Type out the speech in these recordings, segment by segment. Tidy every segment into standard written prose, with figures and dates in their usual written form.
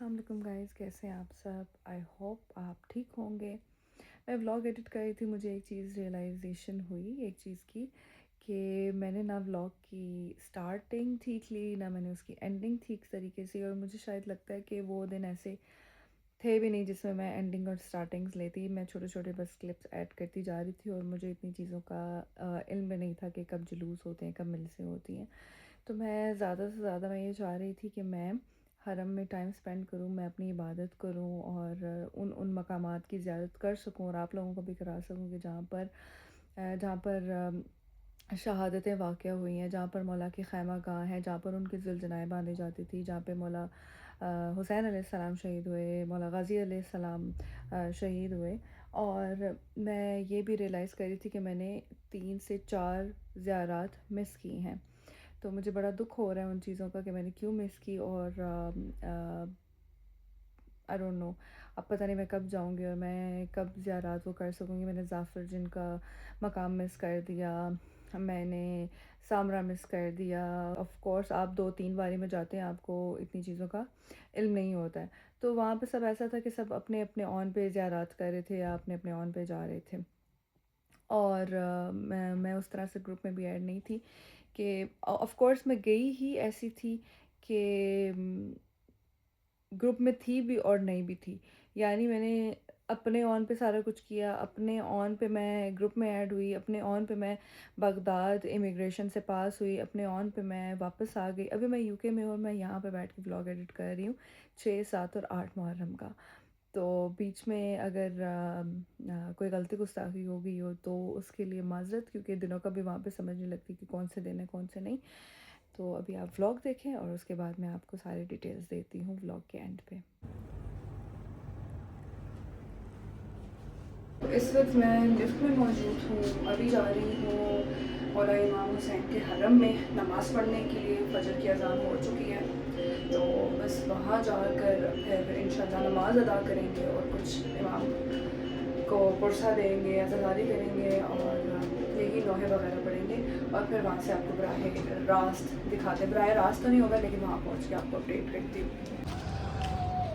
अस्सलाम वालेकुम गाइस, कैसे हैं आप सब। आई होप आप ठीक होंगे। मैं व्लॉग एडिट कर रही थी, मुझे एक चीज़ रियलाइजेशन हुई एक चीज़ की कि मैंने ना व्लॉग की स्टार्टिंग ठीक ली ना मैंने उसकी एंडिंग ठीक तरीके से, और मुझे शायद लगता है कि वो दिन ऐसे थे भी नहीं जिसमें मैं एंडिंग और स्टार्टिंग्स लेती। मैं छोटे छोटे बस क्लिप्स ऐड करती जा रही थी और मुझे इतनी चीज़ों का इल्म भी नहीं था कि कब जुलूस होते हैं, कब मिलसें होती हैं। तो मैं ज़्यादा से ज़्यादा मैं ये चाह रही थी कि मैं हरम में टाइम स्पेंड करूँ, मैं अपनी इबादत करूँ और उन मकामात की ज़ियारत कर सकूँ और आप लोगों को भी करा सकूँ कि जहाँ पर शहादतें वाक़या हुई हैं, जहाँ पर मौला की खैमा गाह है, जहाँ पर उनकी ज़ुलजनाएँ बाँधी जाती थी, जहाँ पे मौला हुसैन अलैहिस्सलाम शहीद हुए, मौला गाज़ी अलैहिस्सलाम शहीद हुए। और मैं ये भी रियलाइज़ कर रही थी कि मैंने 3 से 4 ज़ियारत मिस की हैं। तो मुझे बड़ा दुःख हो रहा है उन चीज़ों का कि मैंने क्यों मिस की। और आई डोंट नो, अब पता नहीं मैं कब जाऊंगी और मैं कब ज़ियारत वो कर सकूंगी। मैंने जाफ़र जिन का मकाम मिस कर दिया, मैंने सामरा मिस कर दिया। ऑफ कोर्स आप 2-3 बारी में जाते हैं, आपको इतनी चीज़ों का इल्म नहीं होता है। तो वहाँ पे सब ऐसा था कि सब अपने अपने ऑन पे ज़ियारत कर रहे थे या अपने अपने ऑन पे जा रहे थे। और मैं उस तरह से ग्रुप में भी ऐड नहीं थी कि ऑफ कोर्स मैं गई ही ऐसी थी कि ग्रुप में थी भी और नहीं भी थी। यानी मैंने अपने ऑन पे सारा कुछ किया, अपने ऑन पे मैं ग्रुप में ऐड हुई, अपने ऑन पे मैं बगदाद इमिग्रेशन से पास हुई, अपने ऑन पे मैं वापस आ गई। अभी मैं यूके में हूँ और मैं यहाँ पे बैठ के व्लॉग एडिट कर रही हूँ 6, 7 और 8 मुहर्रम का। तो बीच में अगर कोई गलती गुस्ताखी हो गई हो तो उसके लिए माज़रत, क्योंकि दिनों का भी वहाँ पे समझ नहीं लगती कि कौन से दिन है कौन से नहीं। तो अभी आप व्लॉग देखें और उसके बाद मैं आपको सारी डिटेल्स देती हूँ व्लॉग के एंड पे। इस वक्त मैं लिफ्ट में मौजूद हूँ, अभी जा रही हूँ मौला इमाम हुसैन के हरम में नमाज़ पढ़ने के लिए। फजर की अज़ान हो चुकी है, तो बस वहाँ जाकर फिर इंशाल्लाह नमाज़ अदा करेंगे और कुछ इमाम को पुरसा देंगे, अज़ादारी करेंगे और यही लोहे वगैरह पढ़ेंगे और फिर वहाँ से आपको बराह रास्त दिखाते। बराह रास्त तो नहीं होगा लेकिन वहाँ पहुँच के आपको अपडेट करती हूँ।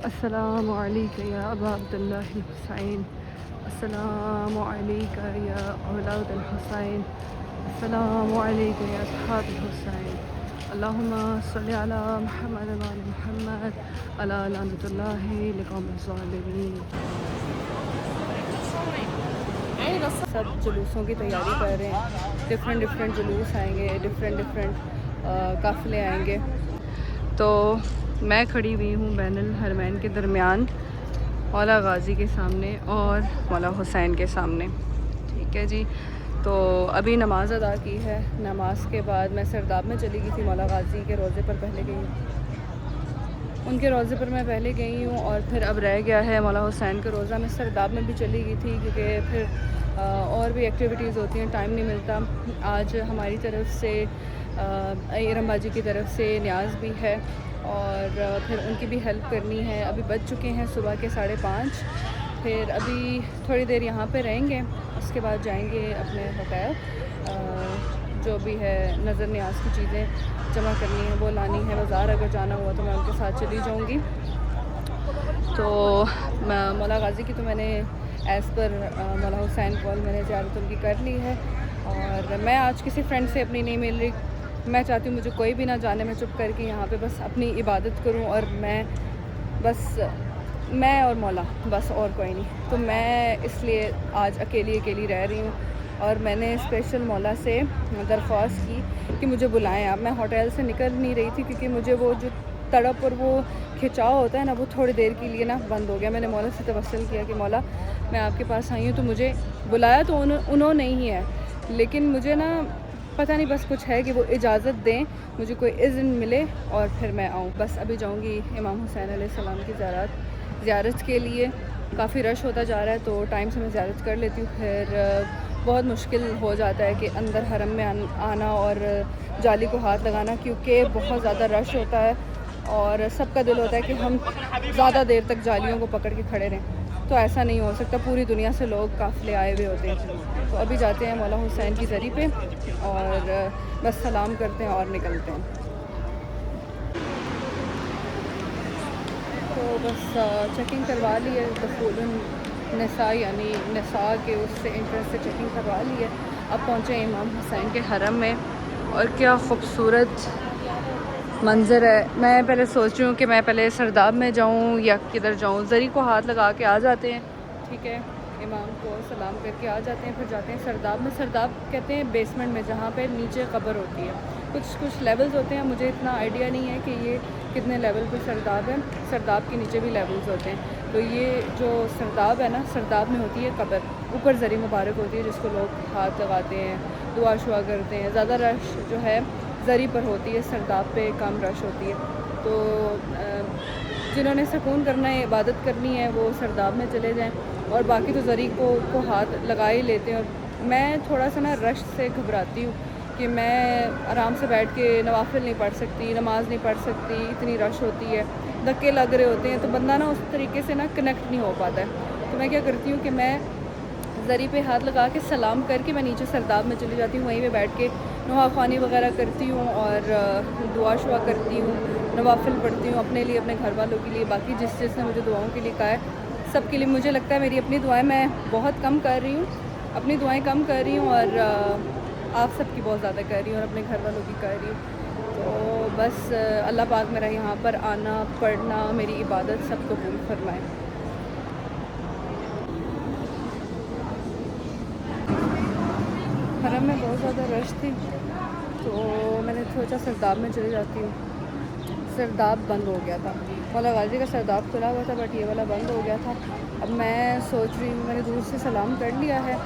अस्सलामु अलैकुम या अबा अब्दुल्लाह हुसैन, अस्सलामु अलैकुम या औलाद हुसैन, अस्सलामु अलैकुम या अस्हाब हुसैन, अल्लाहुम्मा सल्लि अला मुहम्मद व आलि मुहम्मद अला लानतुल्लाहि लिक़ौमिज़ ज़ालिमीन। सब जुलूसों की तैयारी कर रहे हैं, डिफरेंट जुलूस आएंगे, डिफरेंट काफ़िले आएंगे। तो मैं खड़ी हुई हूँ बैनुल हरमैन के दरमियान, मौला गाज़ी के सामने और मौला हुसैन के सामने। ठीक है जी। तो अभी नमाज़ अदा की है, नमाज के बाद मैं सरदाब में चली गई थी, मौला गाज़ी के रोज़े पर पहले गई हूँ, उनके रोज़े पर मैं पहले गई हूँ। और फिर अब रह गया है मौला हुसैन का रोज़ा। मैं सरदाब में भी चली गई थी क्योंकि फिर और भी एक्टिविटीज़ होती हैं, टाइम नहीं मिलता। आज हमारी तरफ से इरम बाजी की तरफ से न्याज भी है और फिर उनकी भी हेल्प करनी है। अभी बज चुके हैं सुबह के 5:30। फिर अभी थोड़ी देर यहाँ पे रहेंगे, उसके बाद जाएंगे अपने होटल। जो भी है नज़र न्याज की चीज़ें जमा करनी है वो लानी है। बाज़ार अगर जाना हुआ तो मैं उनके साथ चली जाऊँगी। तो मौला गाज़ी की तो मैंने एज़ पर मौला हुसैन कॉल मैंने ज़ियारत उनकी कर ली है। और मैं आज किसी फ्रेंड से अपनी नहीं मिल रही। मैं चाहती हूँ मुझे कोई भी ना जाने, मैं चुप करके यहाँ पे बस अपनी इबादत करूँ और मैं और मौला, बस और कोई नहीं। तो मैं इसलिए आज अकेली रह रही हूँ और मैंने स्पेशल मौला से दरख्वास्त की कि मुझे बुलाएं आप। मैं होटल से निकल नहीं रही थी क्योंकि मुझे वो जो तड़प और वो खिंचाव होता है ना, वो थोड़ी देर के लिए ना बंद हो गया। मैंने मौला से तवस्सुल किया कि मौला मैं आपके पास आई हूँ, तो मुझे बुलाया तो उन्होंने ही है, लेकिन मुझे ना पता नहीं बस कुछ है कि वो इजाज़त दें, मुझे कोई इज़्न मिले और फिर मैं आऊँ। बस अभी जाऊँगी इमाम हुसैन अलैहिस्सलाम की ज़ियारत के लिए। काफ़ी रश होता जा रहा है तो टाइम से मैं ज़ियारत कर लेती हूँ। फिर बहुत मुश्किल हो जाता है कि अंदर हरम में आना और जाली को हाथ लगाना, क्योंकि बहुत ज़्यादा रश होता है और सबका दिल होता है कि हम ज़्यादा देर तक जालियों को पकड़ के खड़े रहें। तो ऐसा नहीं हो सकता, पूरी दुनिया से लोग काफ़िले आए हुए होते हैं। तो अभी जाते हैं मौला हुसैन की ज़री पे और बस सलाम करते हैं और निकलते हैं। तो बस चेकिंग करवा ली है, दखूलन नसा यानी नसा के उससे एंट्रेंस से चेकिंग करवा ली है। अब पहुँचे इमाम हुसैन के हरम में और क्या ख़ूबसूरत मंज़र है। मैं पहले सोच रही हूँ कि मैं पहले सरदाब में जाऊँ या किधर जाऊँ। ज़री को हाथ लगा के आ जाते हैं, ठीक है, इमाम को सलाम करके आ जाते हैं, फिर जाते हैं सरदाब में। सरदाब कहते हैं बेसमेंट में, जहाँ पे नीचे कब्र होती है। कुछ लेवल्स होते हैं, मुझे इतना आइडिया नहीं है कि ये कितने लेवल पे सरदाब है। सरदाब के नीचे भी लेवल्स होते हैं। तो ये जो सरदाब है ना, सरदाब में होती है कब्र, ऊपर ज़री मुबारक होती है जिसको लोग हाथ लगाते हैं, दुआ शुआ करते हैं। ज़्यादा रश जो है ज़री पर होती है, सरदाब पे कम रश होती है। तो जिन्होंने सुकून करना है, इबादत करनी है, वो सरदाब में चले जाएं और बाकी तो ज़री को हाथ लगा ही लेते हैं। और मैं थोड़ा सा ना रश से घबराती हूँ कि मैं आराम से बैठ के नवाफिल नहीं पढ़ सकती, नमाज़ नहीं पढ़ सकती, इतनी रश होती है, धक्के लग रहे होते हैं, तो बंदा ना उस तरीके से ना कनेक्ट नहीं हो पाता है। तो मैं क्या करती हूँ कि मैं ज़री पे हाथ लगा के सलाम करके मैं नीचे सरदाब में चली जाती हूँ, वहीं पे बैठ के नुहा ख़वानी वगैरह करती हूँ और दुआ शुआ करती हूँ, नवाफिल पढ़ती हूँ अपने लिए, अपने घर वालों के लिए, बाकी जिसने मुझे दुआओं के लिए कहा है सब के लिए। मुझे लगता है मेरी अपनी दुआएं मैं बहुत कम कर रही हूँ, अपनी दुआएं कम कर रही हूँ और आप सबकी बहुत ज़्यादा कर रही हूँ और अपने घर वालों की कर रही हूँ। तो बस अल्लाह पाक मेरा यहाँ पर आना, पढ़ना, मेरी इबादत सब कबूल फरमाए। हरम में बहुत ज़्यादा रश थी तो मैंने सोचा सरदाब में चली जाती हूँ। सरदाब बंद हो गया था, मौला गाजी का सरदाब खुला हुआ था बट ये वाला बंद हो गया था। अब मैं सोच रही हूँ, मैंने दूर से सलाम कर लिया है,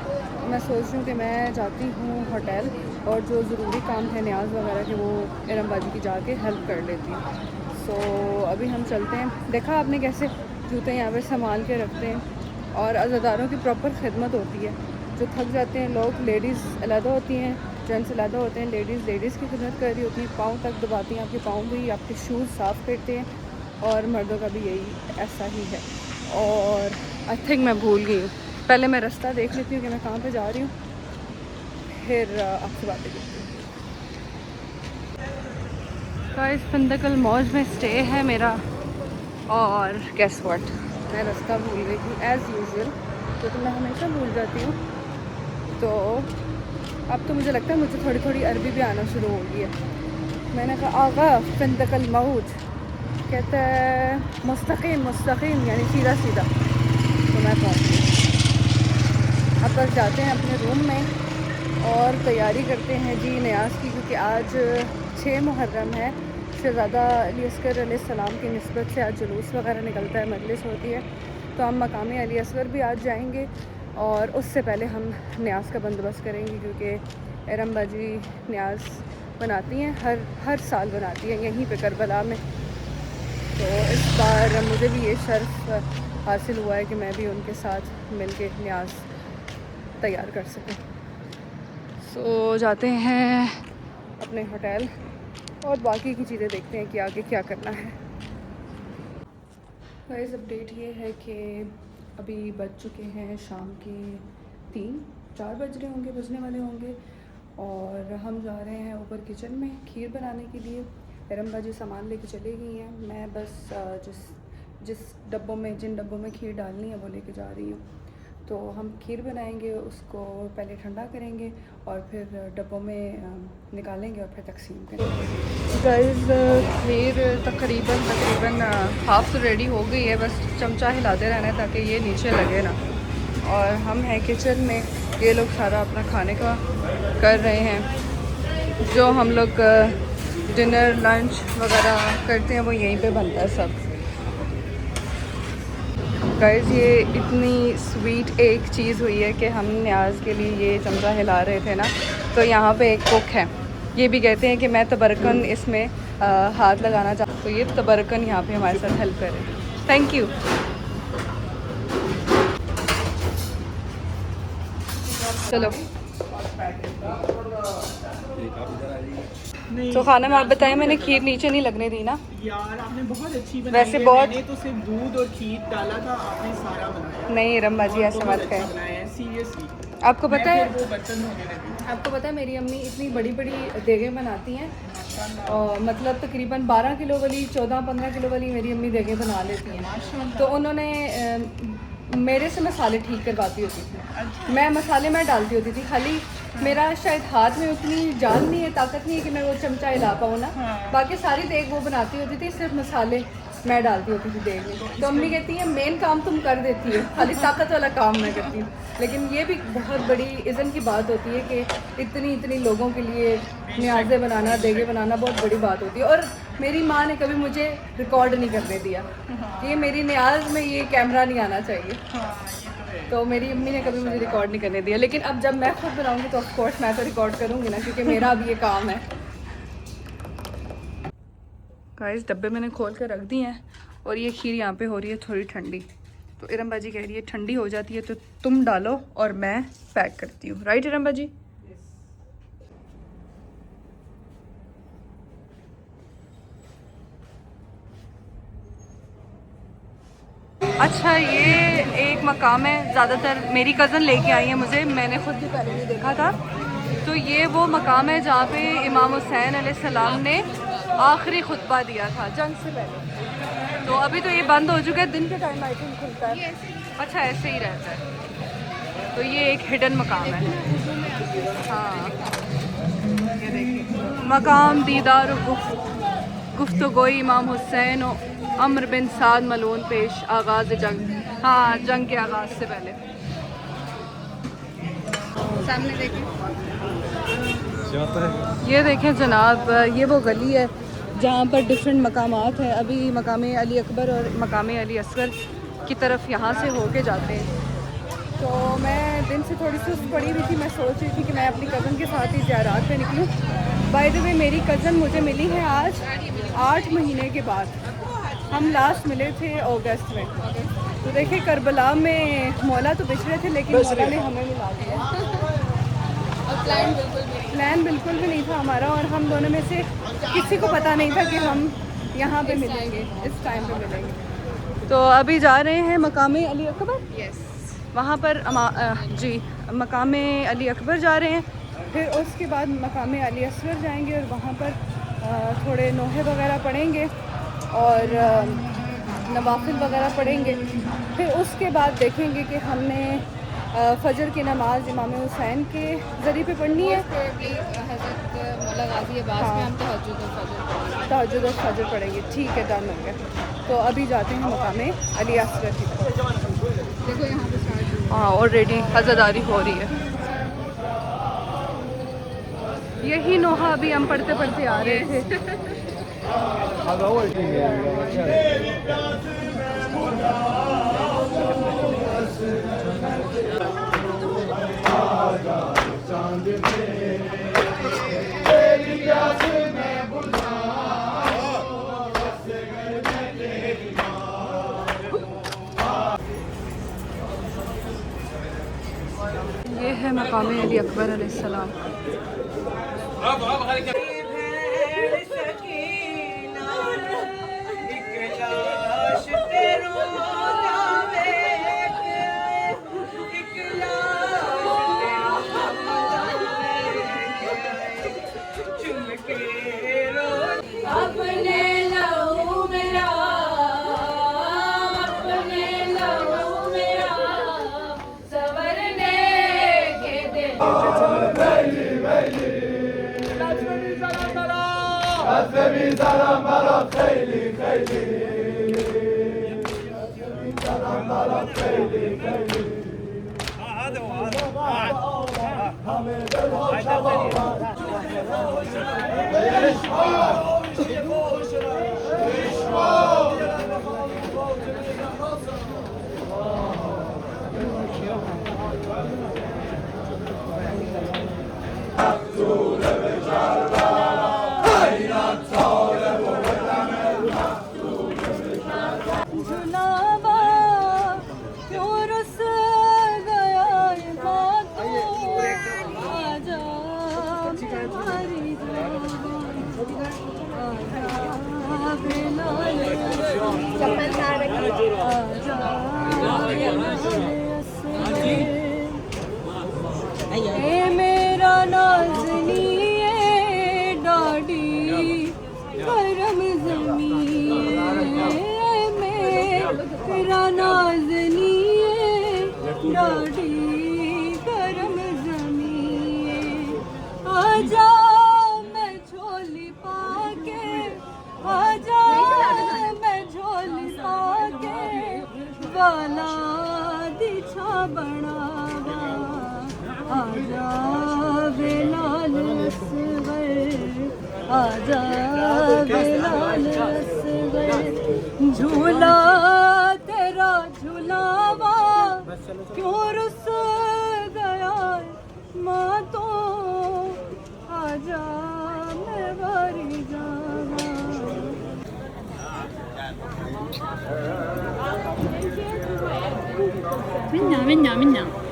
मैं सोच रही हूँ कि मैं जाती हूँ होटल और जो ज़रूरी काम है न्याज वगैरह के वो इरम बाजी की जाके हेल्प कर लेती हूँ। सो अभी हम चलते हैं। देखा आपने कैसे जूते यहाँ पर संभाल के रखते हैं और अज़ादारों की प्रॉपर खिदमत होती है। जो थक जाते हैं लोग, लेडीज़ अलग होती हैं, जेंट्स अलग होते हैं। लेडीज़ की खिदमत कर रही होती हैं, पाँव तक दबाती हैं, आपके पाँव भी, आपके शूज़ साफ़ करते हैं और मर्दों का भी यही ऐसा ही है। और आई थिंक मैं भूल गई हूँ, पहले मैं रास्ता देख लेती हूँ कि मैं कहाँ पे जा रही हूँ, फिर आपसे बातें करती हूँ। गाइस फंदकल मौज में स्टे है मेरा और गेस व्हाट, मैं रास्ता भूल गई थी एज़ यूजुअल, तो मैं हमेशा भूल जाती हूँ। तो अब तो मुझे लगता है मुझे थोड़ी थोड़ी अरबी भी आना शुरू हो गई है। मैंने कहा आगा फंदकल मौज, कहता है मुस्तकीम मुस्तकीम यानी सीधा सीधा। तो मैं पहुँच गई। अब बस जाते हैं अपने रूम में और तैयारी करते हैं जी न्याज़ की, क्योंकि आज 6 मुहर्रम है। शहज़ादा अली असगर अलैहिस्सलाम की निस्बत से आज जुलूस वगैरह निकलता है, मजलिस होती है। तो हम मकाम अली असगर भी आज जाएंगे और उससे पहले हम न्याज़ का बंदोबस्त करेंगे, क्योंकि इरम बाजी न्याज़ बनाती हैं, हर साल बनाती हैं यहीं पे करबला में। तो इस बार मुझे भी ये शर्फ हासिल हुआ है कि मैं भी उनके साथ मिल के न्याज़ तैयार कर सकूँ। सो जाते हैं अपने होटल और बाकी की चीज़ें देखते हैं कि आगे क्या करना है। गाइस अपडेट ये है कि अभी बज चुके हैं शाम के 3-4 बज रहे होंगे, बजने वाले होंगे और हम जा रहे हैं ऊपर किचन में खीर बनाने के लिए। इरम बाजी सामान लेके चली गई हैं, मैं बस जिन डब्बों में खीर डालनी है वो लेके जा रही हूँ। तो हम खीर बनाएंगे, उसको पहले ठंडा करेंगे और फिर डब्बों में निकालेंगे और फिर तकसीम करेंगे। गाइस खीर तकरीबन हाफ़ तो रेडी हो गई है, बस चमचा हिलाते रहना है ताकि ये नीचे लगे ना। और हम हैं किचन में, ये लोग सारा अपना खाने का कर रहे हैं। जो हम लोग डिनर लंच वगैरह करते हैं वो यहीं पे बनता है सब। गाइस ये इतनी स्वीट एक चीज़ हुई है कि हम न्याज़ के लिए ये चमचा हिला रहे थे ना, तो यहाँ पे एक कुक है, ये भी कहते हैं कि मैं तबरकन इसमें हाथ लगाना चाहता हूँ, तो ये तबरकन यहाँ पे हमारे साथ हेल्प करें। Thank you. चलो तो खाना में आप बताएं, मैंने खीर नीचे नहीं लगने दी ना यार, आपने बहुत अच्छी बनाई वैसे है। बहुत मैंने तो सिर्फ दूध और खीर डाला था, आपने सारा बनाया। नहीं इरम बाजी ऐसे मत कहें, सीरियसली आपको पता है, वो बर्तन धोने लगी। आपको पता है मेरी अम्मी इतनी बड़ी बड़ी देगें बनाती हैं, और मतलब तकरीबन 12 किलो वाली 14-15 किलो वाली मेरी अम्मी देगें बना लेती हैं। तो उन्होंने मेरे से मसाले ठीक करवाती होती थी, मैं मसाले मैं डालती होती थी, खाली मेरा शायद हाथ में उतनी जान नहीं है, ताकत नहीं है कि मैं वो चमचा हिला पाऊँ ना। बाकी सारी देग वो बनाती होती थी, सिर्फ मसाले मैं डालती होती थी देग में। तो अम्मी कहती है मेन काम तुम कर देती हो, खाली ताकत वाला काम मैं करती हूँ। लेकिन ये भी बहुत बड़ी इज़्ज़त की बात होती है कि इतनी लोगों के लिए न्याज़े बनाना, देगे बनाना बहुत बड़ी बात होती है। और मेरी माँ ने कभी मुझे रिकॉर्ड नहीं करने दिया कि ये मेरी न्याज में ये कैमरा नहीं आना चाहिए। तो मेरी अम्मी ने कभी मुझे रिकॉर्ड नहीं करने दिया। लेकिन अब जब मैं खुद बनाऊँगी तो ऑफ कोर्स मैं तो रिकॉर्ड करूँगी ना, क्योंकि मेरा अब ये काम है। गाइस डब्बे मैंने खोल कर रख दी हैं, और ये खीर यहाँ पे हो रही है थोड़ी ठंडी। तो इरम बाजी कह रही है ठंडी हो जाती है तो तुम डालो और मैं पैक करती हूँ, राइट इरम बाजी? अच्छा, ये एक मकाम है, ज़्यादातर मेरी कज़न लेके आई है मुझे, मैंने खुद भी पहले नहीं देखा था। तो ये वो मकाम है जहाँ पे इमाम हुसैन अलैहिस्सलाम ने आखिरी खुतबा दिया था जंग से पहले। तो अभी तो ये बंद हो चुका है, दिन के टाइम आई थिंक खुलता है। अच्छा, ऐसे ही रहता है। तो ये एक हिडन मकाम है। हाँ, ये देखिए, मकाम दीदार गुफ्तगोई इमाम हुसैन और अम्र बिन साद मलून पेश आगाज़ जंग। हाँ, जंग के आगाज़ से पहले। सामने देखिए, ये देखें जनाब, ये वो गली है जहाँ पर डिफरेंट मकामात हैं। अभी मकाम अली अकबर और मकाम अली असगर की तरफ यहाँ से होके जाते हैं। तो मैं दिन से थोड़ी सुस्त पड़ी हुई थी, मैं सोच रही थी कि मैं अपनी कज़न के साथ ही ज़ियारत पे निकलूँ। बाय द वे मेरी कज़न मुझे मिली है आज 8 महीने के बाद। हम लास्ट मिले थे अगस्त में। तो देखिए करबला में मौला तो बिछड़े थे, लेकिन मौला ने हमें मिला दिया। प्लान बिल्कुल भी नहीं था हमारा, और हम दोनों में से किसी को पता नहीं था कि हम यहाँ पे मिलेंगे, इस टाइम पे मिलेंगे। तो अभी जा रहे हैं मकाम अली अकबर। वहाँ पर जी मकाम अली अकबर जा रहे हैं, फिर उसके बाद मकाम अली असगर जाएंगे और वहाँ पर थोड़े नोहे वगैरह पढ़ेंगे और नवाफिल वगैरह पढ़ेंगे। फिर उसके बाद देखेंगे कि हमने फजर की नमाज इमाम हुसैन के ज़रिए पे पढ़नी है। तहज्जुद और फजर पढ़ेंगे। ठीक है, डन हो गया। तो अभी जाते हैं मकाम अली असगर की तरफ। देखो यहाँ पे स्टार्ट, हाँ ऑलरेडी हज़रदारी हो रही है। यही नोहा अभी हम पढ़ते पढ़ते आ रहे थे। ये है मकाम अली अकबर अलैहिस्सलाम। तेरा नाज़नीए डाढ़ी करम ज़मीए आजा मैं झोली पाके आजा मैं झोली पाके वाला दिछा बनावा आजा बेलाल असगर आजा बेलाल असगर झूला तेरा झूलावा क्यों रुस गया माँ तो आजा मैं बारी जावा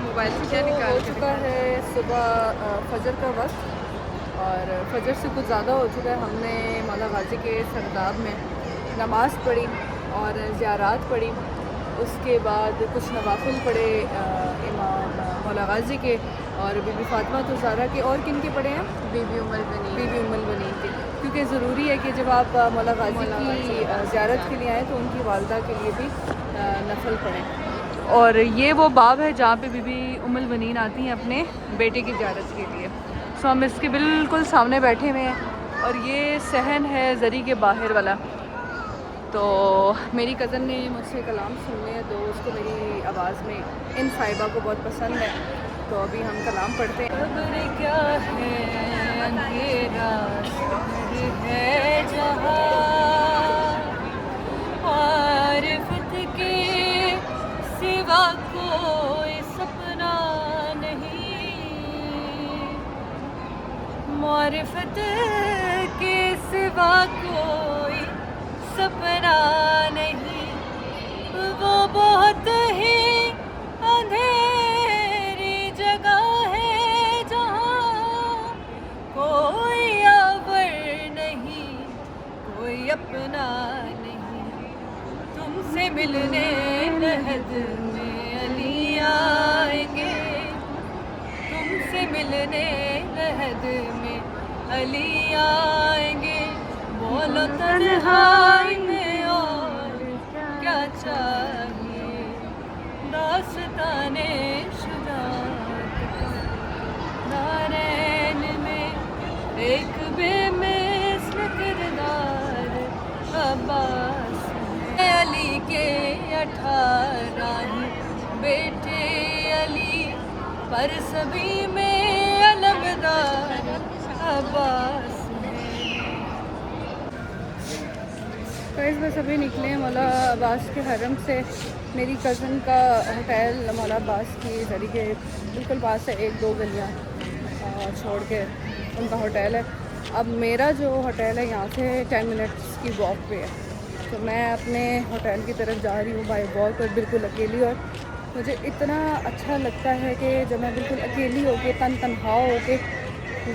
मोबाइल से क्या निकाल हो चुका है सुबह फजर का वक्त और फजर से कुछ ज़्यादा हो चुका है। हमने मौला गाजी के सरदाब में नमाज़ पढ़ी और ज़ियारात पढ़ी, उसके बाद कुछ नवाफिल पढ़े इमाम मौला गाजी के और बीबी फातिमा तो ज़ारा के, और किन के पढ़े हैं? बीबी उम्मुल बनीन के, क्योंकि ज़रूरी है कि जब आप मौला गाजी की ज़ियारत के लिए आएँ तो उनकी वालदा के लिए भी नफल पढ़ें। और ये वो बाब है जहाँ पे बीबी उम्मुल बनीन आती हैं अपने बेटे की ज़ियारत के लिए। सो हम इसके बिल्कुल सामने बैठे हुए हैं और ये सहन है ज़री के बाहर वाला। तो मेरी कज़न ने मुझसे कलाम सुनने हैं तो उसको मेरी आवाज़ में इन साहिबा को बहुत पसंद है, तो अभी हम कलाम पढ़ते हैं। खबर क्या है अंधेरा है जहाँ आरिफत के सिवा कोई सपना नहीं, मारिफत के सिवा कोई सपना नहीं, वो बहुत ही अंधेरी जगह है जहाँ कोई आवर नहीं, कोई अपना नहीं, तुमसे मिलने लहद में अली आएंगे, तुमसे मिलने लहद में अली आएंगे, बोलो तन्हाई में और क्या चाहिए, दास्ताने शुजाअत नारैन में एक बेमिसल किरदार अब्बास है, अली के 18 बेटे अली पर सभी में अलमदार अब्बास। बस अभी निकले हैं मौला अब्बास के हरम से। मेरी कज़न का होटल मौला अब्बास की ज़री के बिल्कुल पास है, 1-2 गलियाँ छोड़ के उनका होटल है। अब मेरा जो होटल है यहाँ से 10 मिनट्स की वॉक पे है, तो मैं अपने होटल की तरफ जा रही हूँ बाय वॉक और बिल्कुल अकेली। और मुझे इतना अच्छा लगता है कि जब मैं बिल्कुल अकेली होके तन्हा होके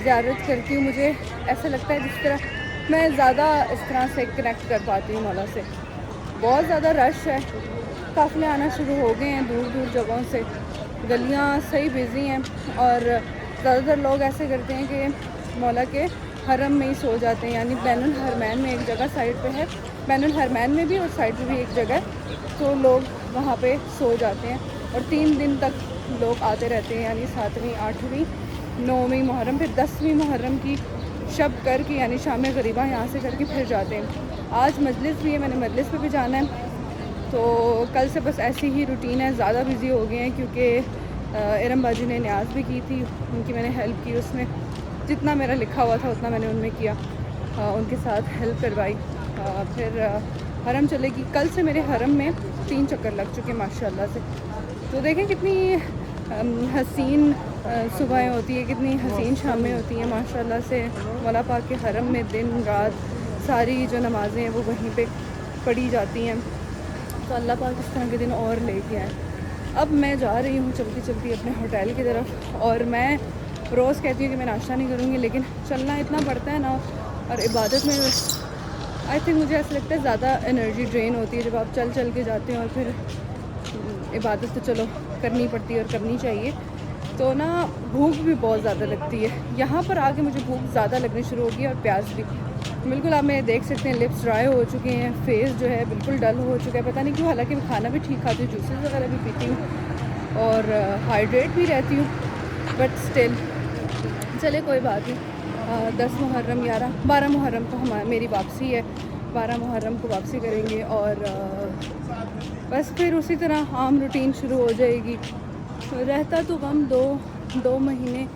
ज़ियारत करती हूँ, मुझे ऐसा लगता है जिस तरह मैं ज़्यादा इस तरह से कनेक्ट कर पाती हूँ मौला से। बहुत ज़्यादा रश है, काफ़िले आना शुरू हो गए हैं दूर दूर जगहों से, गलियाँ सही बिज़ी हैं और ज़्यादातर लोग ऐसे करते हैं कि मौला के हरम में ही सो जाते हैं। यानी बैनुल हरमैन में एक जगह साइड पे है, बैनुल हरमैन में भी और साइड पे भी एक जगह है, तो लोग वहाँ पे सो जाते हैं और 3 दिन तक लोग आते रहते हैं। यानी 7वीं 8वीं 9वीं मुहर्रम फिर 10वीं मुहर्रम की शब करके यानी शाम गरीबा यहाँ से करके फिर जाते हैं। आज मजलिस भी है, मैंने मजलिस पे भी जाना है, तो कल से बस ऐसी ही रूटीन है। ज़्यादा बिज़ी हो गए हैं क्योंकि इरम बाजी ने न्याज भी की थी, उनकी मैंने हेल्प की, उसमें जितना मेरा लिखा हुआ था उतना मैंने उनमें किया, उनके साथ हेल्प करवाई। फिर हरम चलेगी। कल से मेरे हरम में 3 चक्कर लग चुके माशाल्लाह से। तो देखें कितनी हसीन सुबहें होती है, कितनी हसीन शामें होती हैं माशाल्लाह से। मौला पाक के हरम में दिन रात सारी जो नमाज़ें हैं वो वहीं पे पढ़ी जाती हैं। तो अल्लाह पाक इस तरह के दिन और लेके आए। अब मैं जा रही हूँ चलती चलती अपने होटल की तरफ, और मैं रोज़ कहती हूँ कि मैं नाश्ता नहीं करूँगी, लेकिन चलना इतना पड़ता है ना, और इबादत में आई थिंक मुझे ऐसा लगता है ज़्यादा एनर्जी ड्रेन होती है जब आप चल चल के जाते हैं, और फिर इबादत तो चलो करनी पड़ती है और करनी चाहिए। तो ना भूख भी बहुत ज़्यादा लगती है। यहाँ पर आके मुझे भूख ज़्यादा लगनी शुरू होगी और प्यास भी। बिल्कुल आप मेरे देख सकते हैं लिप्स ड्राई हो चुके हैं, फेस जो है बिल्कुल डल हो चुका है, पता नहीं क्यों। हालांकि मैं खाना भी ठीक खाती हूँ, जूसेस वगैरह भी पीती हूँ और हाइड्रेट भी रहती हूँ, बट स्टिल चले कोई बात नहीं। 10 मुहर्रम 12 मुहर्रम को मेरी वापसी है, 12 मुहर्रम को वापसी करेंगे और बस फिर उसी तरह आम रूटीन शुरू हो जाएगी। रहता तो गम 2 महीने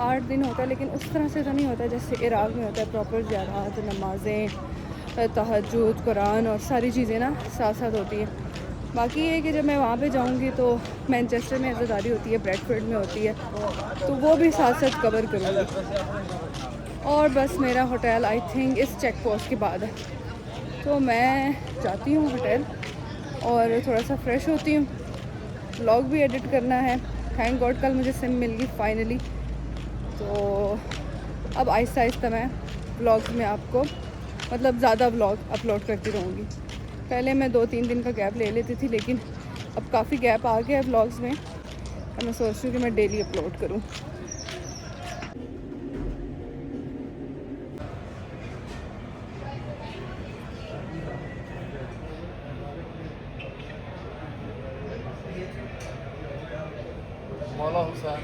8 दिन होता है, लेकिन उस तरह से तो नहीं होता जैसे इराक़ में होता है। प्रॉपर ज़ियारत, नमाज़ें, तहज्जुद, कुरान और सारी चीज़ें ना साथ साथ होती हैं। बाकी ये है कि जब मैं वहाँ पे जाऊँगी तो मैनचेस्टर में अज़ादारी होती है, ब्रेडफोर्ड में होती है, तो वो भी साथ साथ कवर करूँगी। और बस मेरा होटल आई थिंक इस चेक पोस्ट के बाद है, तो मैं जाती हूँ होटल और थोड़ा सा फ्रेश होती हूँ। व्लॉग भी एडिट करना है, थैंक गॉड कल मुझे सिम मिल गई फाइनली। तो अब आहिस्ता आहिस्ता मैं व्लॉग्स में आपको मतलब ज़्यादा व्लॉग अपलोड करती रहूँगी। पहले मैं 2-3 दिन का गैप ले लेती थी, लेकिन अब काफ़ी गैप आ गया है व्लॉग्स में, और मैं सोच रही हूँ कि मैं डेली अपलोड करूँ। मौला हुसैन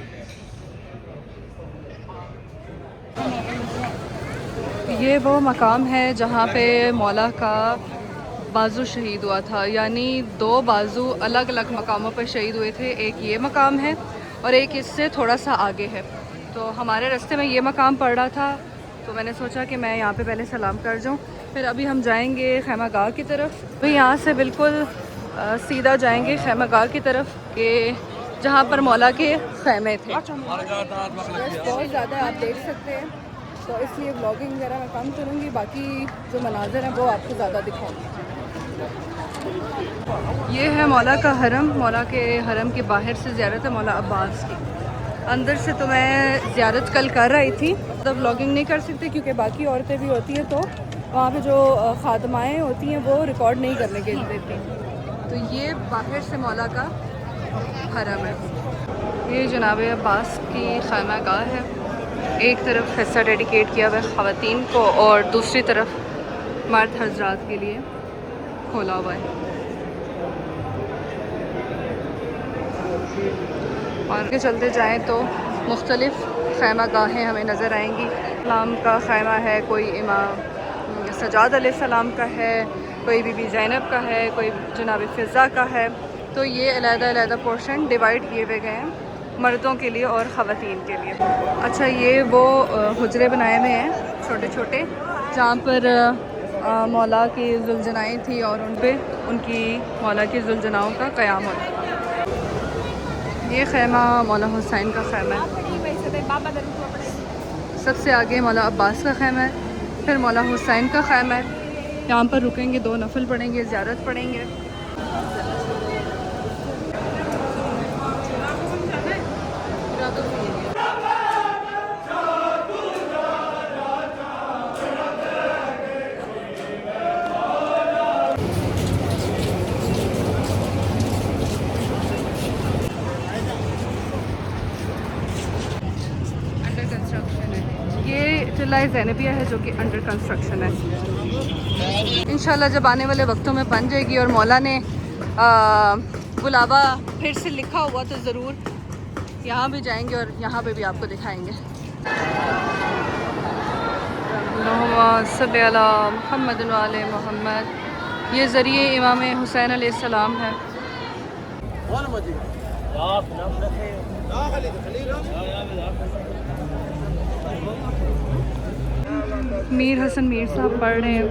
ये वो मकाम है जहाँ पे मौला का बाजू शहीद हुआ था, यानी 2 बाजू अलग अलग मकामों पर शहीद हुए थे। एक ये मकाम है और एक इससे थोड़ा सा आगे है। तो हमारे रास्ते में ये मकाम पड़ रहा था, तो मैंने सोचा कि मैं यहाँ पे पहले सलाम कर जाऊँ। फिर अभी हम जाएंगे खैमागाह की तरफ। तो यहाँ से बिल्कुल सीधा जाएंगे खैमागाह की तरफ कि जहाँ पर मौला के खैमे थे। बहुत ज़्यादा आप देख सकते हैं, तो इसलिए व्लॉगिंग वगैरह मैं कम करूँगी, बाकी जो मनाज़र हैं वो आपको ज़्यादा दिखाऊँगी। ये है मौला का हरम। मौला के हरम के बाहर से ज़ियारत है मौला अब्बास की। अंदर से तो मैं ज़ियारत कल कर रही थी, तब व्लॉगिंग नहीं कर सकती क्योंकि बाकी औरतें भी होती हैं, तो वहाँ पे जो खादमाएँ होती हैं वो रिकॉर्ड नहीं करने के देती। तो ये बाहर से मौला का हरम है। ये जनाब अब्बास की खैमागाह है। एक तरफ हिस्सा डेडिकेट किया हुआ है ख़वातीन को और दूसरी तरफ मर्द हजरात के लिए खोला हुआ है। और आगे चलते जाएं तो मुख्तलिफ़ खैमागाहें हमें नज़र आएंगी। सलाम का खैमा है, कोई इमाम सजाद अलैहिस्सलाम का है, कोई बीबी ज़ैनब का है, कोई जनाब फ़िज़ा का है। तो ये अलग-अलग पोर्शन डिवाइड किए हुए गए हैं मर्दों के लिए और ख़वातीन के लिए। अच्छा, ये वो हुजरे बनाए हुए हैं छोटे छोटे, जहाँ पर मौला की जुल्जनाएँ थी और उन पे उनकी मौला की जुल्जनाओं का क़याम होता था। ये खैमा मौला हुसैन का खैमा है। सबसे आगे मौला अब्बास का खैमा है, फिर मौला हुसैन का खैमा है। यहाँ पर रुकेंगे, 2 नफल पढ़ेंगे, ज़ियारत पढ़ेंगे। चिल्ला ज़ैनबिया है जो कि अंडर कंस्ट्रक्शन है। इंशाल्लाह जब आने वाले वक्तों में बन जाएगी और मौला ने बुलावा फिर से लिखा हुआ तो ज़रूर यहाँ भी जाएंगे और यहाँ पे भी आपको दिखाएंगे। सल्लल्लाहु अला मुहम्मद व आले मुहम्मद। ये ज़रिए इमाम हुसैन अलैहिस्सलाम है। मीर हसन मीर साहब पढ़ रहे हैं।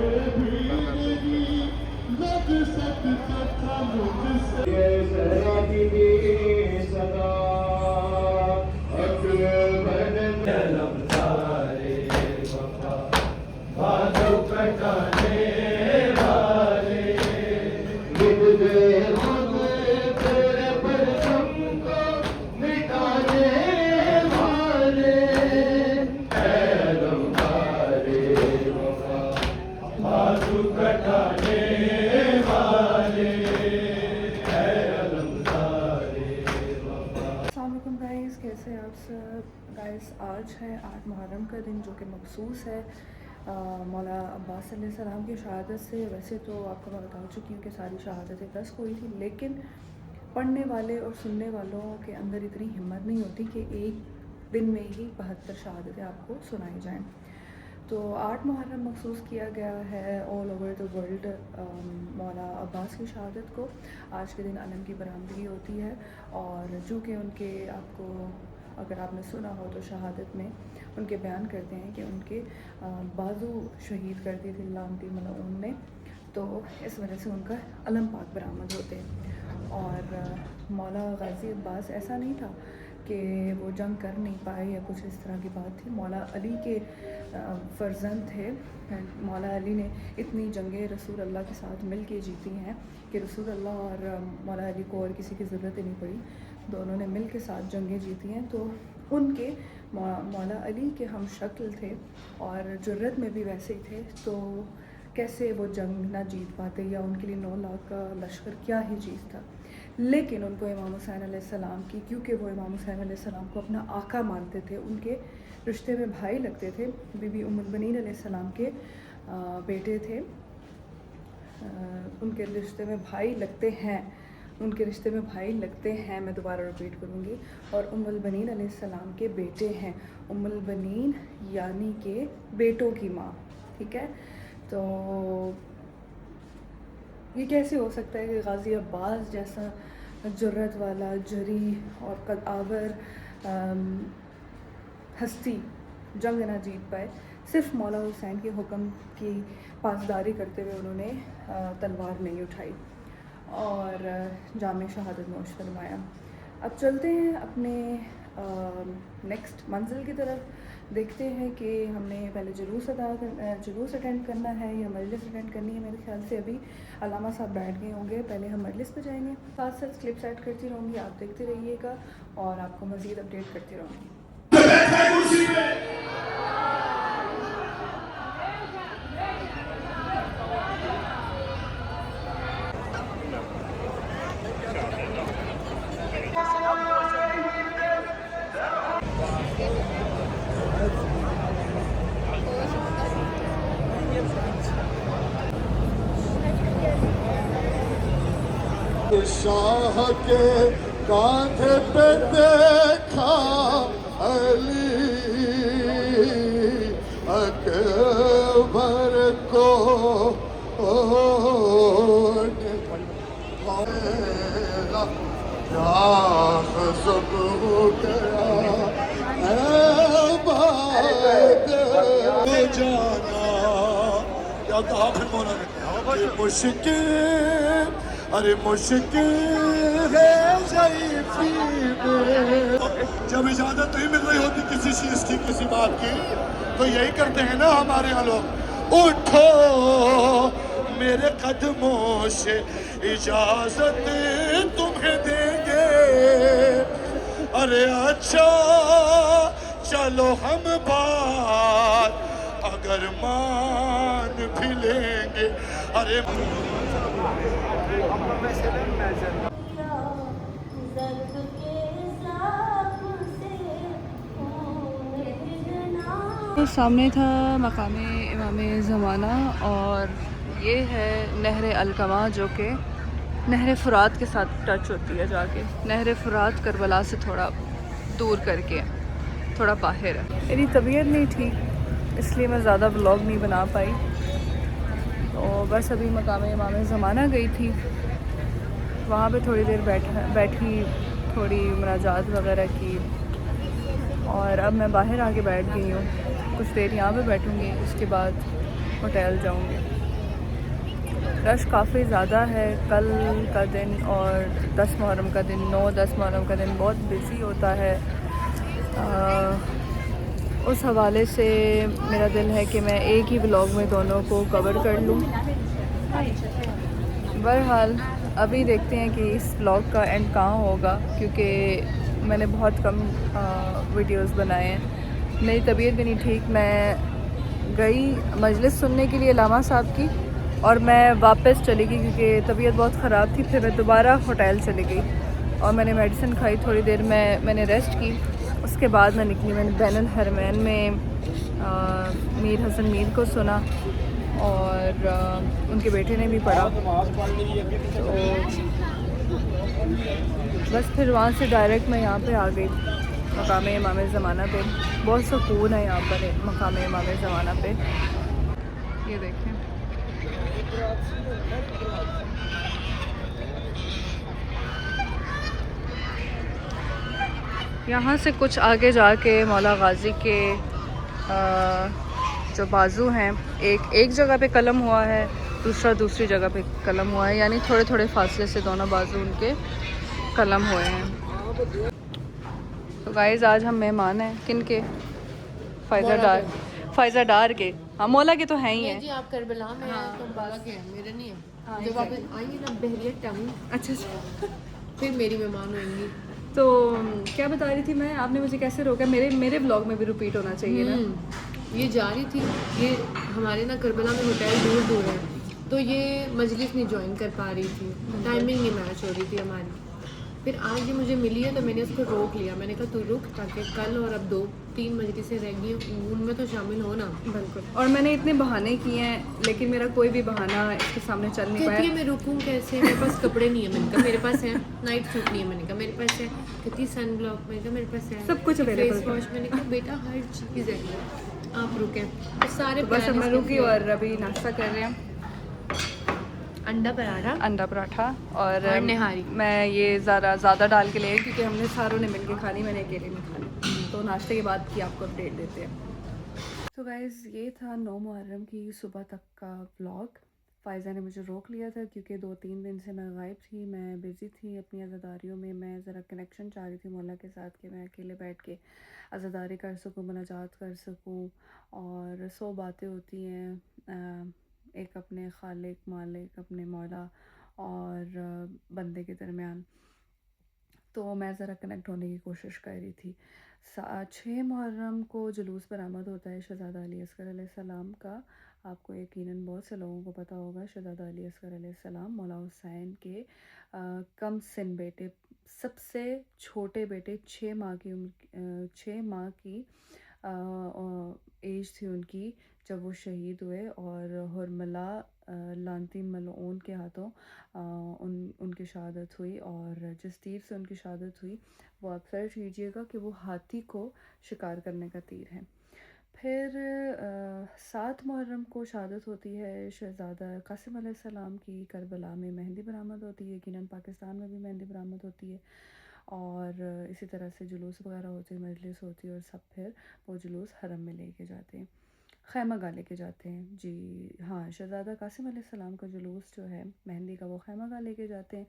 कैसे आप सब गाइस। आज है 8 मुहर्रम का दिन जो कि मखसूस है मौला अब्बास अलैहिस्सलाम की शहादत से। वैसे तो आपको मैं बता चुकी हूँ कि सारी शहादतें 10 हुई थी, लेकिन पढ़ने वाले और सुनने वालों के अंदर इतनी हिम्मत नहीं होती कि एक दिन में ही 72 शहादतें आपको सुनाई जाएं। तो 8 मुहर्रम मखसूस किया गया है ऑल ओवर द वर्ल्ड मौला अब्बास की शहादत को। आज के दिन अलम की बरामदगी होती है, और चूँकि उनके, आपको अगर आपने सुना हो तो शहादत में उनके बयान करते हैं कि उनके बाजू शहीद कर दिए थे लानती मलऊन ने, तो इस वजह से उनका अलम पाक बरामद होते हैं। और मौला गाजी अब्बास ऐसा नहीं था कि वो जंग कर नहीं पाए या कुछ इस तरह की बात थी। मौला अली के फ़र्जंद थे। मौला अली ने इतनी जंगें रसूल अल्लाह के साथ मिल के जीती हैं कि रसूल अल्लाह और मौला अली को और किसी की ज़रूरत ही नहीं पड़ी, दोनों ने मिल के साथ जंगें जीती हैं। तो उनके मौला अली के हम शक्ल थे और जुर्रत में भी वैसे ही थे, तो कैसे वो जंग ना जीत पाते, या उनके लिए 9 लाख का लश्कर क्या ही चीज़ था। लेकिन उनको इमाम हुसैन अलैहिस्सलाम की, क्योंकि वो इमाम हुसैन अलैहिस्सलाम को अपना आका मानते थे, उनके रिश्ते में भाई लगते थे, बीबी उम्मुल बनीन अलैहिस्सलाम के बेटे थे, उनके रिश्ते में भाई लगते हैं, उनके रिश्ते में भाई लगते हैं, मैं दोबारा रिपीट करूँगी, और उम्मुल बनीन अलैहिस्सलाम के बेटे हैं। उम्मुल बनीन यानी कि बेटों की माँ, ठीक है। तो ये कैसे हो सकता है कि गाजी अब्बास जैसा जुर्रत वाला, जरी और कदावर हस्ती जंग ना जीत पाए। सिर्फ मौला हुसैन के हुक्म की पासदारी करते हुए उन्होंने तलवार नहीं उठाई और जामे शहादत नोश फरमाया। अब चलते हैं अपने नेक्स्ट मंजिल की तरफ। देखते हैं कि हमने पहले जुलूस अटेंड करना है या मजलिस अटेंड करनी है। मेरे ख्याल से अभी अलामा साहब बैठ गए होंगे, पहले हम मजलिस पे जाएंगे। साथ साथ क्लिप्स ऐड करती रहूँगी, आप देखते रहिएगा और आपको मज़ीद अपडेट करती रहूँगी। शाह के कांधे पे देखा अली अकबर को सब हो गया जाना। क्या कहा फिर मौला ने? मुश्किल, अरे मुश्किल है ज़ईफ़ी में। जब इजाज़त नहीं मिल रही होती किसी चीज़ की, किसी बात की, तो यही करते हैं ना हमारे यहाँ लोग, उठो मेरे कदमों से इजाज़त तुम्हें देंगे। अरे अच्छा चलो हम बात अगर मान भी लेंगे। अरे तो सामने था मकाम इमाम ज़माना, और ये है नहर अलकमा, जो कि नहर फ़ुरात के साथ टच होती है जाके। नहर फ़ुरात करबला से थोड़ा दूर करके, थोड़ा बाहर है। मेरी तबीयत नहीं ठीक, इसलिए मैं ज़्यादा व्लॉग नहीं बना पाई। तो बस अभी मकाम इमाम ज़माना गई थी, वहाँ पे थोड़ी देर बैठी, थोड़ी मुनाजात वगैरह की, और अब मैं बाहर आके बैठ गई हूँ। कुछ देर यहाँ पे बैठूँगी, उसके बाद होटल जाऊँगी। रश काफ़ी ज़्यादा है। कल का दिन और 10 मुहर्रम का दिन, 9-10 मुहर्रम का दिन बहुत बिज़ी होता है। उस हवाले से मेरा दिल है कि मैं एक ही व्लॉग में दोनों को कवर कर लूँ। बहरहाल अभी देखते हैं कि इस व्लॉग का एंड कहाँ होगा, क्योंकि मैंने बहुत कम वीडियोस बनाए हैं। मेरी तबीयत भी नहीं ठीक, मैं गई मजलिस सुनने के लिए अलामा साहब की, और मैं वापस चली गई क्योंकि तबीयत बहुत ख़राब थी। फिर मैं दोबारा होटल चली गई और मैंने मेडिसिन खाई, थोड़ी देर मैंने रेस्ट की, उसके बाद मैं निकली। मैंने बैनुल हरमैन में मीर हसन मीर को सुना और उनके बेटे ने भी पढ़ा। तो बस फिर वहाँ से डायरेक्ट मैं यहाँ पे आ गई मकाम इमाम ज़माना पे। बहुत सुकून है यहाँ पर मकाम इमाम ज़माना पे। ये देखें, यहाँ से कुछ आगे जाके मौला गाजी के जो बाजू हैं, एक जगह पे कलम हुआ है, दूसरा दूसरी जगह पे कलम हुआ है, यानी थोड़े थोड़े फासले से दोनों बाजू उनके कलम हुए हैं। तो गाइज़ आज हम मेहमान हैं किन के? फ़ायज़ा डार के। हाँ, मौला के तो हैं ही हैं जी। आप करबला में हैं तो मौला के हैं, मेरे नहीं हैं। जब आप आएंगी ना बहरिया टाउन, अच्छा अच्छा। फिर मेरी मेहमान होंगी। तो क्या बता रही थी मैं, आपने मुझे कैसे रोका? मेरे ब्लॉग में भी रिपीट होना चाहिए ना। ये जा रही थी, ये हमारे ना करबला में होटल दूर दूर है, तो ये मजलिस नहीं ज्वाइन कर पा रही थी, टाइमिंग नहीं मैच हो रही थी हमारी। फिर आज ये मुझे मिली है तो मैंने उसको रोक लिया। मैंने कहा तू रुक, ताकि कल और अब 2-3 मजलिसें रह गई उनमें तो शामिल हो ना। बिल्कुल। और मैंने इतने बहाने किए हैं लेकिन मेरा कोई भी बहाना इसके सामने चल नहीं कहती है पाया। मैं रुकूं कैसे, मेरे पास कपड़े नहीं है। मैंने कहा मेरे पास है। नाइट सूट नहीं है, मैंने कहा मेरे पास है। कहती सन ब्लॉक, मैंने कहा मेरे पास है। सब कुछ available फेस वॉश, मैंने कहा बेटा हर चीज़ है, आप रुकें। तो सारे बस अब प्लान मैं इसके रुकी थे। और अभी नाश्ता कर रहे हैं, अंडा पराठा अंडा पराठा और निहारी। मैं ये ज़्यादा डाल के ले आई क्योंकि हमने सारों ने मिलके खानी, मैंने अकेले नहीं खानी। तो नाश्ते के बाद की आपको अपडेट देते हैं। तो गाइज़ ये था 9 मुहर्रम की सुबह तक का व्लॉग। फ़ायज़ा ने मुझे रोक लिया था क्योंकि 2-3 दिन से मैं गायब थी, मैं बिज़ी थी अपनी अज़ादारियों में। मैं ज़रा कनेक्शन चाह रही थी मौला के साथ कि मैं अकेले बैठ के अज़ादारी कर सकूँ, मुनाजात कर सकूँ। और 100 बातें होती हैं एक अपने खालिक मालिक, अपने मौला और बंदे के दरमियान। तो मैं ज़रा कनेक्ट होने की कोशिश कर रही थी। 6 मुहर्रम को जुलूस बरामद होता है शहज़ादा अली असगर अलैहिस्सलाम का। आपको यकीनन बहुत से लोगों को पता होगा, शहज़ादा अली असगर अलैहिस्सलाम मौला हुसैन के कम सिन बेटे, सबसे छोटे बेटे। 6 माह की उम्र, 6 माह की एज थी उनकी जब वो शहीद हुए। और हुरमला लानती मलऊन के हाथों उनकी शहादत हुई। और जिस तीर से उनकी शहादत हुई वो आप सर्च कीजिएगा कि वो हाथी को शिकार करने का तीर है। फिर 7 मुहर्रम को शहादत होती है शहज़ादा कासिम अलैहिस्सलाम की। करबला में मेहंदी बरामद होती है, यकीनन पाकिस्तान में भी मेहंदी बरामद होती है। और इसी तरह से जुलूस वगैरह होती है, मजलिस होती है और सब फिर वो जुलूस हरम में लेके जाते हैं, खैमा गाह लेके जाते हैं। जी हाँ, शहज़ादा कासिम अलैहिस्सलाम का जुलूस जो है मेहंदी का, वो खैमा गाह लेके जाते हैं।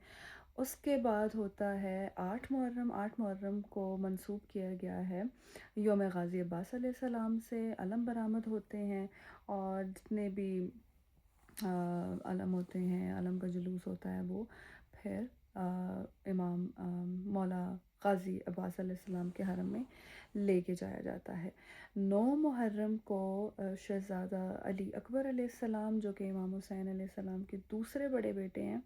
उसके बाद होता है 8 मुहर्रम। 8 मुहर्रम को मंसूब किया गया है योम गाज़ी अब्बास अलैहिस्सलाम से। अलम बरामद होते हैं और जितने भी अलम होते हैं, अलम का जुलूस होता है, वो फिर इमाम मौला गाज़ी अब्बास अलैहिस्सलाम के हरम में लेके जाया जाता है। 9 मुहर्रम को शहज़ादा अली अकबर अलैहिस्सलाम, जो कि इमाम हुसैन अलैहिस्सलाम के दूसरे बड़े बेटे हैं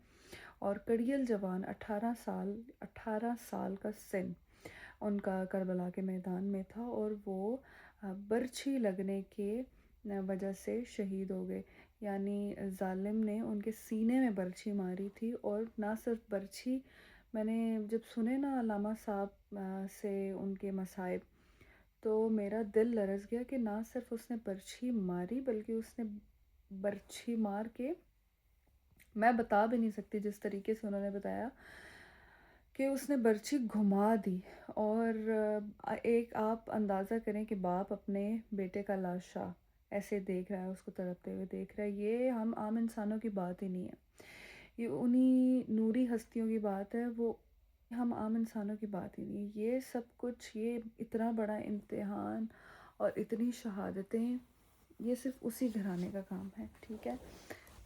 और कड़ियल जवान, 18 साल का सिन उनका करबला के मैदान में था और वो बर्छी लगने के वजह से शहीद हो गए। यानी जालिम ने उनके सीने में बर्छी मारी थी। और ना सिर्फ बर्छी, मैंने जब सुने ना अल्लामा साहब से उनके मसाइब, तो मेरा दिल लरज़ गया कि ना सिर्फ उसने बर्छी मारी बल्कि उसने बर्छी मार के, मैं बता भी नहीं सकती जिस तरीके से उन्होंने बताया कि उसने बर्छी घुमा दी। और एक आप अंदाज़ा करें कि बाप अपने बेटे का लाशा ऐसे देख रहा है, उसको तड़पते हुए देख रहा है। ये हम आम इंसानों की बात ही नहीं है, ये उन्हीं नूरी हस्तियों की बात है, वो हम आम इंसानों की बात ही नहीं है। ये सब कुछ, ये इतना बड़ा इम्तिहान और इतनी शहादतें, ये सिर्फ उसी घराने का काम है, ठीक है।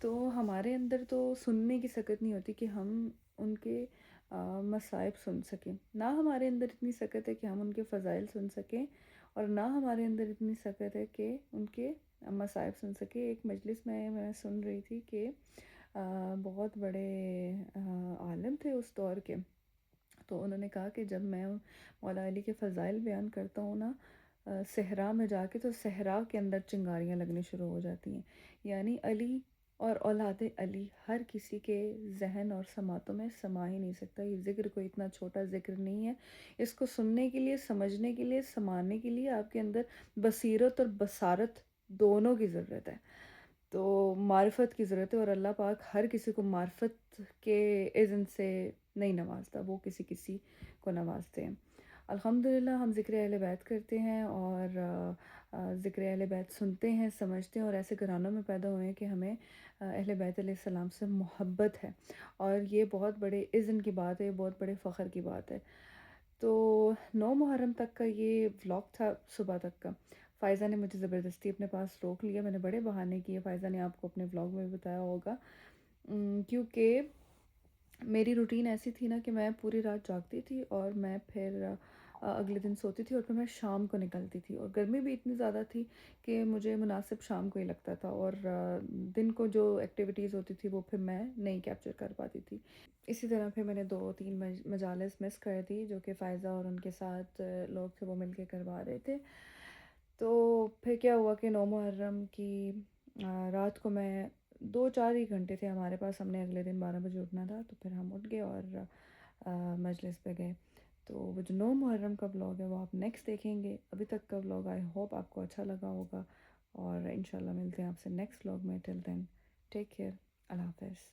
तो हमारे अंदर तो सुनने की सकत नहीं होती कि हम उनके मसाइब सुन सकें, ना हमारे अंदर इतनी सकत है कि हम उनके फ़ज़ाइल सुन सकें, और ना हमारे अंदर इतनी सकत है कि उनके मसाइब सुन सकें। एक मजलिस में मैं सुन रही थी कि बहुत बड़े आलिम थे उस दौर के, तो उन्होंने कहा कि जब मैं मौला अली के फ़ज़ाइल बयान करता हूँ ना, सहरा में जाके तो सहरा के अंदर चिंगारियाँ लगनी शुरू हो जाती हैं। यानी अली और औलाद अली हर किसी के जहन और समातों में समा ही नहीं सकता। ये ज़िक्र कोई इतना छोटा ज़िक्र नहीं है। इसको सुनने के लिए, समझने के लिए, समाने के लिए आपके अंदर बसीरत और बसारत दोनों की ज़रूरत है। तो मारिफत की ज़रूरत है और अल्लाह पाक हर किसी को मारिफत के इज़्न से नहीं नवाजता, वो किसी किसी को नवाजते हैं। अल्हम्दुलिल्लाह हम ज़िक्र अहले बैत करते हैं और ज़िक्र अहले बैत सुनते हैं, समझते हैं और ऐसे घरानों में पैदा हुए हैं कि हमें अहले बैत अलैहिस्सलाम से मोहब्बत है और ये बहुत बड़े इज़्न की बात है, बहुत बड़े फ़ख्र की बात है। तो 9 मुहर्रम तक का ये व्लॉग था, सुबह तक का। फ़ायज़ा ने मुझे ज़बरदस्ती अपने पास रोक लिया, मैंने बड़े बहाने किए, फ़ायज़ा ने आपको अपने व्लॉग में भी बताया होगा। क्योंकि मेरी रूटीन ऐसी थी ना कि मैं पूरी रात जागती थी और मैं फिर अगले दिन सोती थी और फिर मैं शाम को निकलती थी और गर्मी भी इतनी ज़्यादा थी कि मुझे मुनासिब शाम को ही लगता था और दिन को जो एक्टिविटीज़ होती थी वो फिर मैं नहीं कैप्चर कर पाती थी। इसी तरह फिर मैंने 2-3 मजालिस मिस कर दी जो कि फ़ायज़ा और उनके साथ लोग थे वो मिल के करवा रहे थे। तो फिर क्या हुआ कि 9 मुहर्रम की रात को मैं 2-4 ही घंटे थे हमारे पास, हमने अगले दिन 12 बजे उठना था तो फिर हम उठ गए और मजलिस पे गए। तो वो जो 9 मुहर्रम का व्लॉग है वो आप नेक्स्ट देखेंगे। अभी तक का व्लॉग आई होप आपको अच्छा लगा होगा और इंशाल्लाह मिलते हैं आपसे नेक्स्ट व्लॉग में। टिल देन टेक केयर, अल्लाह हाफ़िज़।